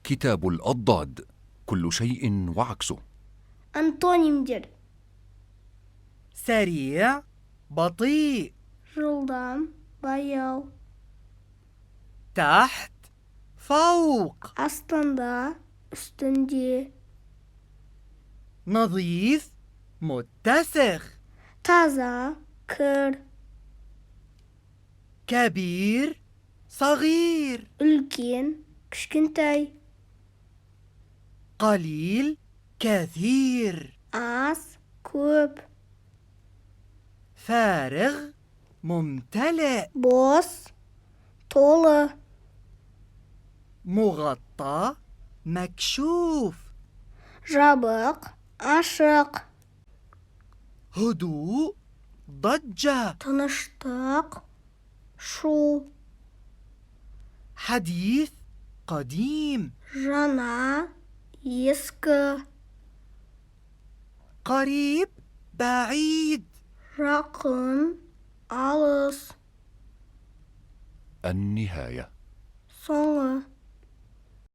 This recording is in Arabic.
كتاب الأضداد، كل شيء وعكسه. Антонимдер: سريع، بطيء. жылдам, баяу, تحت، فوق. астында, үстінде, نظيف، متسخ. таза, кір, كبير، صغير. үлкен, кішкентай, قليل، كثير. аз, көп, فارغ، ممتلئ. бос, толы, مغطى، مكشوف. жабық, ашық, هدوء، ضجة. тыныштық, шу, حديث، قديم. жаңа, ескі, قريب، بعيد. жақын, алыс, النهاية. соңы.